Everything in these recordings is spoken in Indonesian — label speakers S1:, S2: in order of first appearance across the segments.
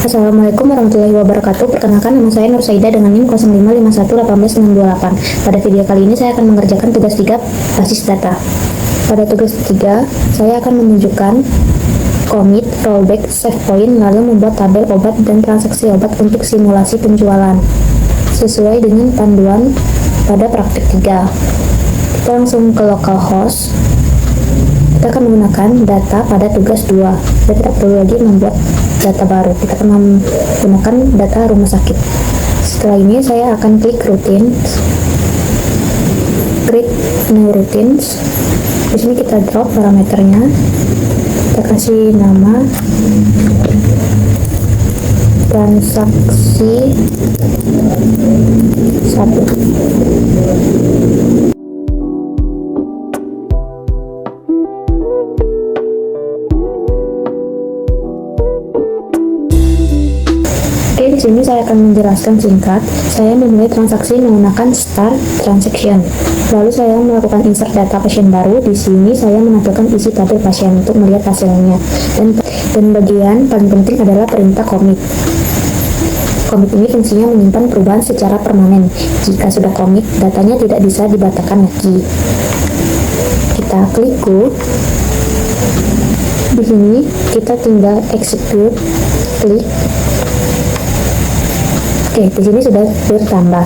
S1: Assalamualaikum warahmatullahi wabarakatuh. Perkenalkan, nama saya Nur Saida dengan NIM 0551189628. Pada video kali ini saya akan mengerjakan tugas 3 basis data. Pada tugas 3, saya akan menunjukkan commit, rollback, save point, lalu membuat tabel obat dan transaksi obat untuk simulasi penjualan sesuai dengan panduan pada praktik 3. Kita langsung ke localhost. Kita akan menggunakan data pada tugas 2. Kita tidak perlu lagi membuat data baru, kita akan menggunakan data rumah sakit. Setelah ini saya akan klik routines, create new routines. Di sini kita drop parameternya, kita kasih nama transaksi 1. Di sini saya akan menjelaskan singkat. Saya memulai transaksi menggunakan start transaction. Lalu saya melakukan insert data pasien baru. Di sini saya menampilkan isi tabel pasien untuk melihat hasilnya. Dan bagian paling penting adalah perintah commit. Commit ini fungsinya menyimpan perubahan secara permanen. Jika sudah commit, datanya tidak bisa dibatalkan lagi. Kita klik go. Di sini kita tinggal execute, klik. Oke, di sini sudah bertambah.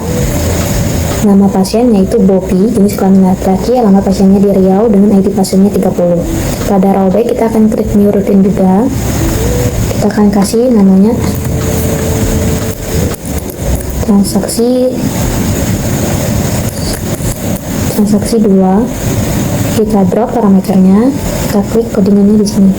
S1: Nama pasien yaitu Bobby, jenis kelamin laki-laki, alamat pasiennya di Riau dengan ID pasiennya 30. Pada rollback kita akan create new routine juga. Kita akan kasih namanya transaksi 2. Kita drop parameternya, kita klik codingannya di sini.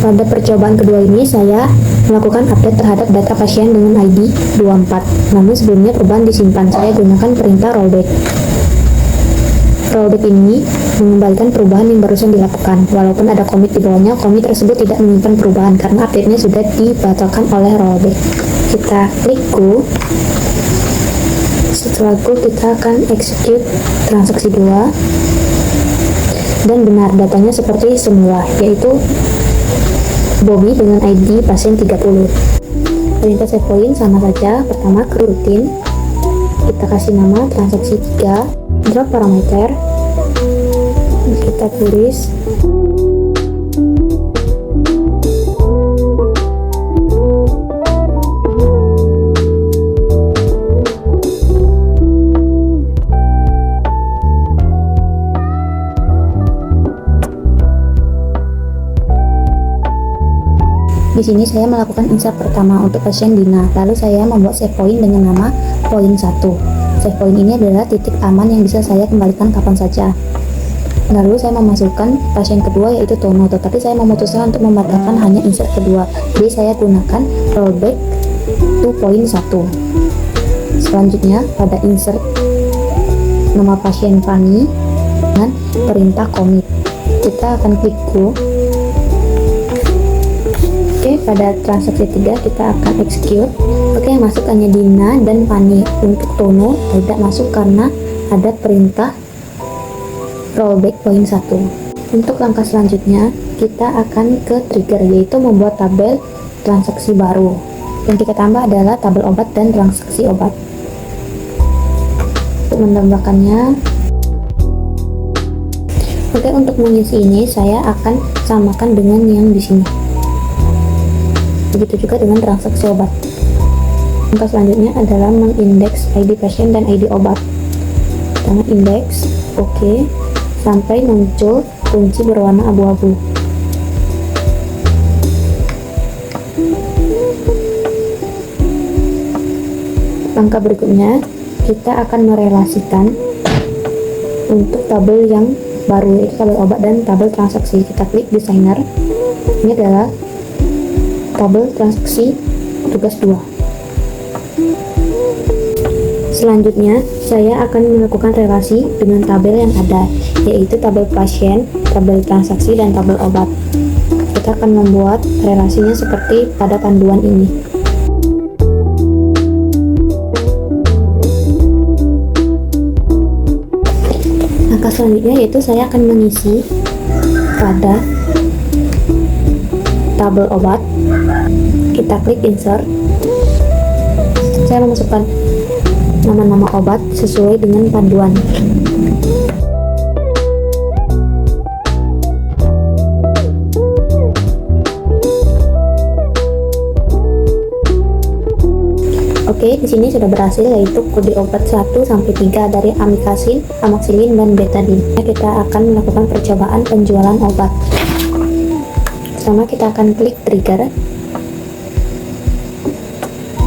S1: Pada percobaan kedua ini saya melakukan update terhadap data pasien dengan ID 24. Namun sebelumnya perubahan disimpan. Saya gunakan perintah rollback. Rollback ini mengembalikan perubahan yang barusan dilakukan. Walaupun ada commit di bawahnya, commit tersebut tidak menyimpan perubahan karena update-nya sudah dibatalkan oleh rollback. Kita klik go. Setelah go, kita akan execute transaksi 2. Dan benar, datanya seperti semula, yaitu Bobby dengan ID pasien 30. Perintah save point sama saja. Pertama ke routine, kita kasih nama transaksi 3, drop parameter, kita tulis Di sini saya melakukan insert pertama untuk pasien Dina, lalu saya membuat save point dengan nama point 1. Save point ini adalah titik aman yang bisa saya kembalikan kapan saja. Lalu saya memasukkan pasien kedua yaitu Tono, tetapi saya memutuskan untuk membatalkan hanya insert kedua. Jadi saya gunakan rollback to point 1. Selanjutnya pada insert nama pasien Fanny dengan perintah commit. Kita akan klik go. Oke, pada transaksi 3 kita akan execute. Oke, masuk hanya Dina dan Fanny. Untuk Tono tidak masuk karena ada perintah rollback point 1. Untuk langkah selanjutnya kita akan ke trigger, yaitu membuat tabel transaksi baru. Yang kita tambah adalah tabel obat dan transaksi obat. Untuk menambahkannya, oke, untuk mengisi ini saya akan samakan dengan yang di sini. Begitu juga dengan transaksi obat. Langkah selanjutnya adalah mengindeks ID pasien dan ID obat. Kita indeks, oke, sampai muncul kunci berwarna abu-abu. Langkah berikutnya kita akan merelasikan untuk tabel yang baru, yaitu tabel obat dan tabel transaksi. Kita klik designer. Ini adalah tabel transaksi tugas 2. Selanjutnya saya akan melakukan relasi dengan tabel yang ada, yaitu tabel pasien, tabel transaksi, dan tabel obat. Kita akan membuat relasinya seperti pada panduan ini. Langkah selanjutnya yaitu saya akan mengisi pada tabel obat. Kita klik insert. Saya memasukkan nama-nama obat sesuai dengan panduan. Oke, di sini sudah berhasil, yaitu kode obat 1 sampai 3 dari amikasin, amoxicillin, dan betadine. Kita akan melakukan percobaan penjualan obat. Pertama kita akan klik trigger,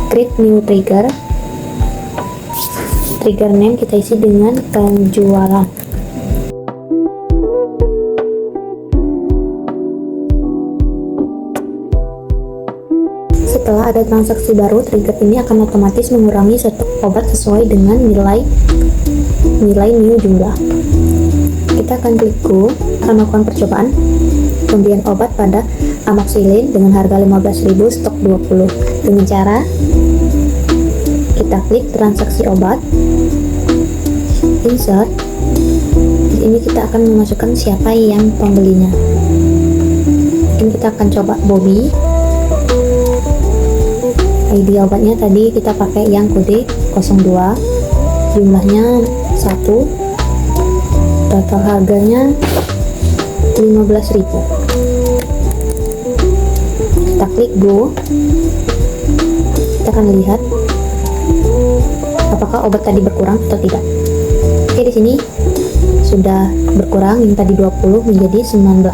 S1: create new trigger. Trigger name kita isi dengan penjualan. Setelah ada transaksi baru, trigger ini akan otomatis mengurangi stok obat sesuai dengan nilai new jumlah. Kita akan klik go, akan melakukan percobaan pembelian obat pada amoxicillin dengan harga 15.000, stok 20. Dengan cara kita klik transaksi obat, insert. Di sini kita akan memasukkan siapa yang pembelinya. Mungkin kita akan coba Bobby. ID obatnya tadi kita pakai yang kode 02, jumlahnya 1, total harganya 15.000. Kita klik go. Kita akan lihat apakah obat tadi berkurang atau tidak. Oke, di sini sudah berkurang, yang tadi 20 menjadi 19.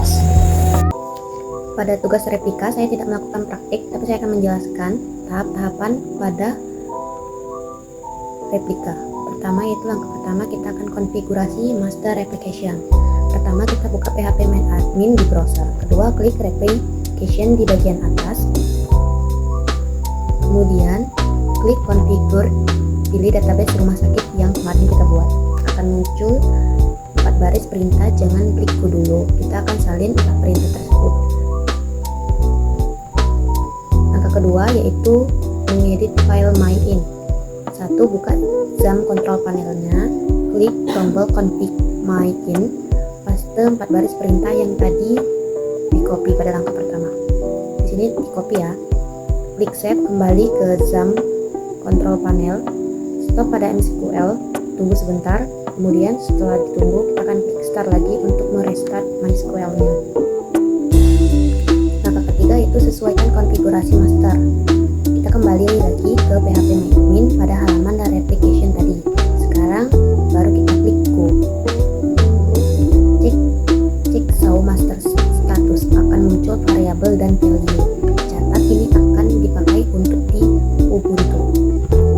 S1: Pada tugas replika saya tidak melakukan praktik, tapi saya akan menjelaskan tahap-tahapan pada replika. Pertama, yaitu langkah pertama kita akan konfigurasi master replication. Pertama, kita buka PHP Main Admin di browser. Kedua, klik replication di bagian atas. Kemudian klik configure, pilih database rumah sakit yang kemarin kita buat. Akan muncul 4 baris perintah, jangan klik go dulu. Kita akan salin 4 perintah tersebut. Kedua yaitu mengedit file MyIn. 1. Buka XAMPP control panelnya, klik tombol config MyIn, paste 4 baris perintah yang tadi di copy pada langkah pertama. Di sini di copy ya. Klik save, kembali ke XAMPP control panel, stop pada MySQL, tunggu sebentar. Kemudian setelah ditunggu kita akan klik start lagi untuk merestart MySQL-nya. Yaitu sesuaikan konfigurasi master. Kita kembali lagi ke PHP MyAdmin pada halaman dan replication tadi. Sekarang baru kita klik go. Cek show master status, akan muncul variabel dan value. Catat ini akan dipakai untuk di Ubuntu.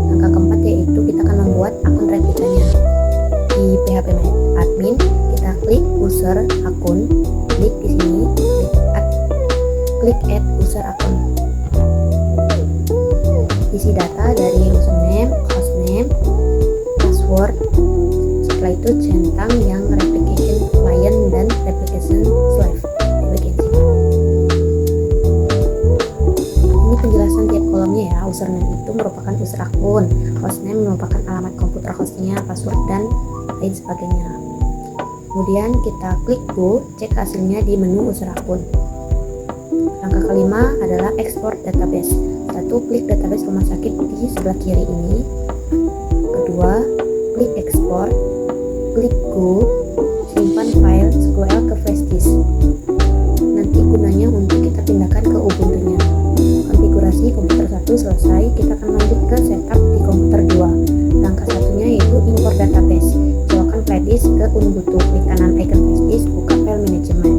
S1: Langkah keempat yaitu kita akan membuat akun replikanya. Di PHP MyAdmin kita klik user akun, klik di sini, klik add user account. Isi data dari username, hostname, password. Setelah itu centang yang replication client dan replication slave. Ini penjelasan tiap kolomnya ya. Username itu merupakan user akun, hostname merupakan alamat komputer hostnya, password dan lain sebagainya. Kemudian kita klik go, cek hasilnya di menu user akun. Langkah kelima adalah export database. 1. Klik database rumah sakit di sebelah kiri ini. Kedua, klik export, klik go, simpan file SQL ke flash disk. Nanti gunanya untuk kita pindahkan ke Ubuntu-nya. Konfigurasi komputer 1 selesai, kita akan lanjut ke setup di komputer 2. Langkah satunya yaitu import database. Colokkan flash disk ke Ubuntu, klik kanan icon flash disk, buka file manajemen.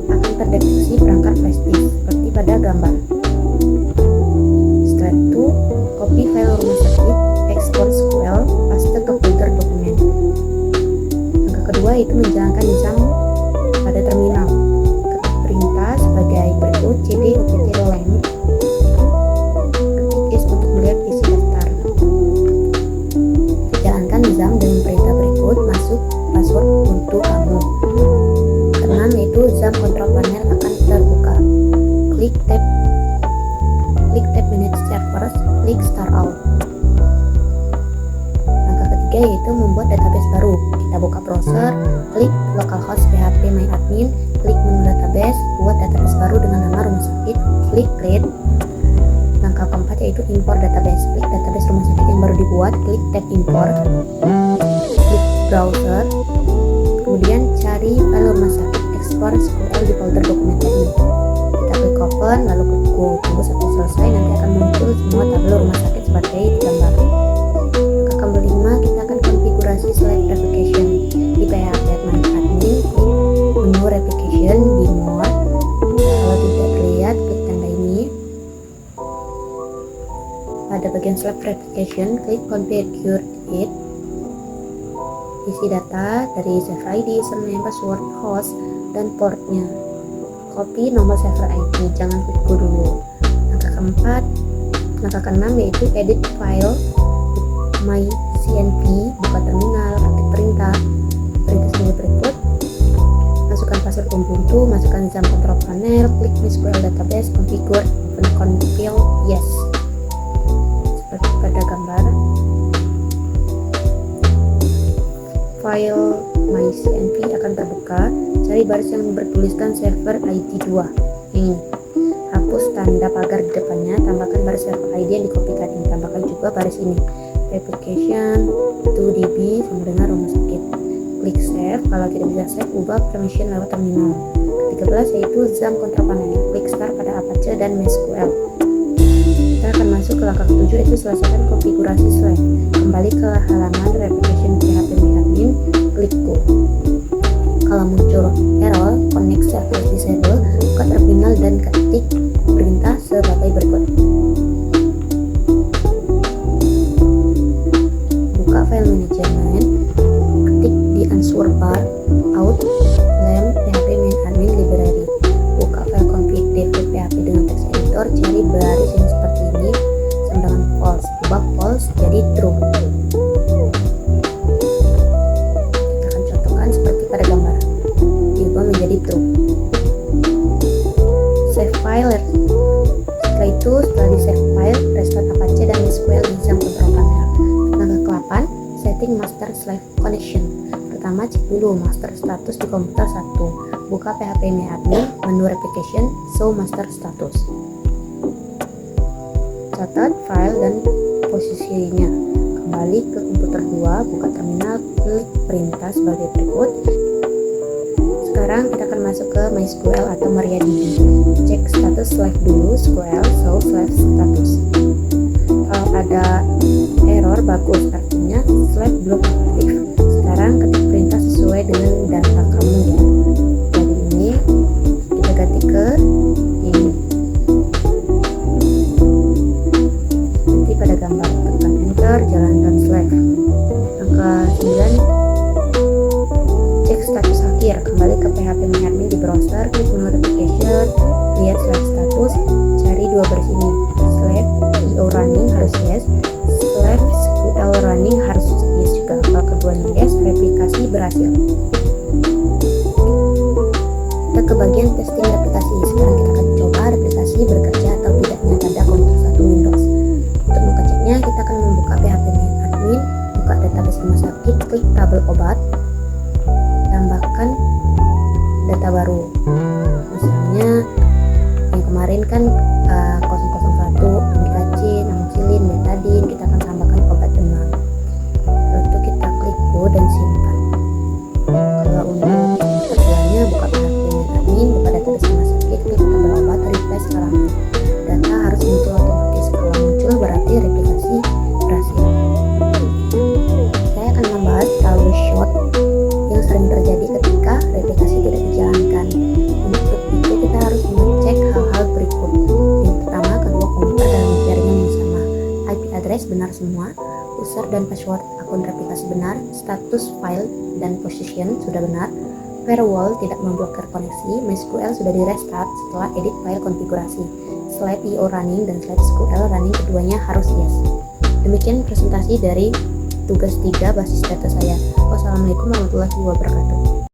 S1: Akan terdeteksi perangkat flash disk seperti pada gambar. Setelah itu, copy file rumah sakit, export SQL, paste ke folder dokumen. Langkah kedua yaitu menjalankan XAMPP pada terminal. Ketik perintah sebagai berikut: cd upt lamp, ketik is untuk melihat isi daftar. Jalankan XAMPP dengan perintah berikut: masuk password untuk kamu. Keenam yaitu XAMPP control panel akan terbuka. Klik tab manage servers, klik start all. Langkah ketiga yaitu membuat database baru. Kita kita buka browser, klik localhost php-admin, klik menu database, buat database baru dengan nama rumah sakit, klik create. Langkah keempat yaitu import database, klik database rumah sakit yang baru dibuat, klik tab import, klik browser, kemudian cari file rumah sakit, ekspor SQL di folder dokumen tadi. Kita klik open, lalu tunggu sampai selesai, nanti akan muncul semua tabel rumah sakit seperti gambar. Langkah kelima, kita akan konfigurasi Slack replication di php-admin, klik menu replication di more. Kalau tidak terlihat, klik tanda ini. Pada bagian Slack replication, klik configure it. Isi data dari server ID, username, password, host, dan portnya. Copy nomor server ID, jangan klik go dulu. Langkah keenam yaitu edit file myCNV, buka terminal, ketik perintah sebagai berikut. Masukkan password Ubuntu, masukkan XAMPP control panel, klik MySQL database, configure, open compile, yes. Seperti pada gambar. File myCNV akan terbuka. Cari baris yang bertuliskan server ID 2 yang ini. Hapus tanda pagar di depannya, tambahkan baris server ID yang dikopikan ini, tambahkan juga baris ini. Replication 2DB sama dengan rumah sakit. Klik save. Kalau tidak bisa save, ubah permission lewat terminal. Ke-13 yaitu XAMPP control panel. Klik start pada Apache dan MySQL. Kita akan masuk ke langkah ke-7 yaitu selesaikan konfigurasi Slack. Kembali ke halaman replication php-admin, klik go. Kalau muncul error connect server disable, buka terminal dan ketik perintah sebagai berikut. Buka file manajemen, ketik di answer bar out lam php-admin library. Buka file config dev.php dengan text editor, cari baris yang seperti ini sama dengan false, ubah false jadi true. Kita akan contohkan seperti pada gambar, diubah menjadi true. Save file. Setelah itu, setelah di save file, restart Apache dan MySQL di XAMPP control panel. Langkah ke-8, setting master slave connection. Pertama, cek dulu master status di komputer 1. Buka php-admin, menu replication, show master status. Catat file dan posisinya. Kembali ke komputer 2, buka terminal, klik perintah sebagai berikut. Sekarang kita akan masuk ke MySQL atau MariaDB. Cek status slave dulu, SQL show slave status. Kalau ada error bagus, artinya slave belum aktif. Sekarang ketik perintah sesuai dengan data kamu ya. Jadi ini kita ganti ke ini. Nanti pada gambar, tekan enter, jalankan slave. Langkah 9, cek status akhir. Kembali ke php-admin di browser, klik menu replication, lihat slave status, cari dua baris ini. Slave io running harus yes, slave SQL running harus yes juga. Kalau keduanya yes, replikasi berhasil. Kita ke bagian testing replikasi. Sekarang kita akan coba replikasi bekerja atau tidaknya pada komputer 1 Windows. Untuk mengeceknya, kita akan membuka php-admin, buka database rumah sakit, klik tabel obat, tambahkan data baru. Misalnya yang kemarin kan 001 amikacin, amoxicillin, betadine, kita akan tambahkan obat demam. Lalu itu kita klik go dan simpan. Kalau untuk keduanya, buka php-admin, buka database rumah sakit, klik tabel obat, refresh halaman. Data harus muncul otomatis. Kalau muncul berarti replikasi berhasil. Saya akan membahas troubleshoot yang sering terjadi ketika replikasi tidak dijalankan. Untuk itu kita harus mengecek hal-hal berikut. Yang pertama, kedua komputer dalam jaringan yang sama. IP address benar semua, user dan password akun replikasi benar, status file dan position sudah benar, firewall tidak memblokir koneksi, MySQL sudah di restart setelah edit file konfigurasi, slide io running dan slide SQL running keduanya harus yes. Demikian presentasi dari tugas 3 basis data saya. Wassalamualaikum warahmatullahi wabarakatuh.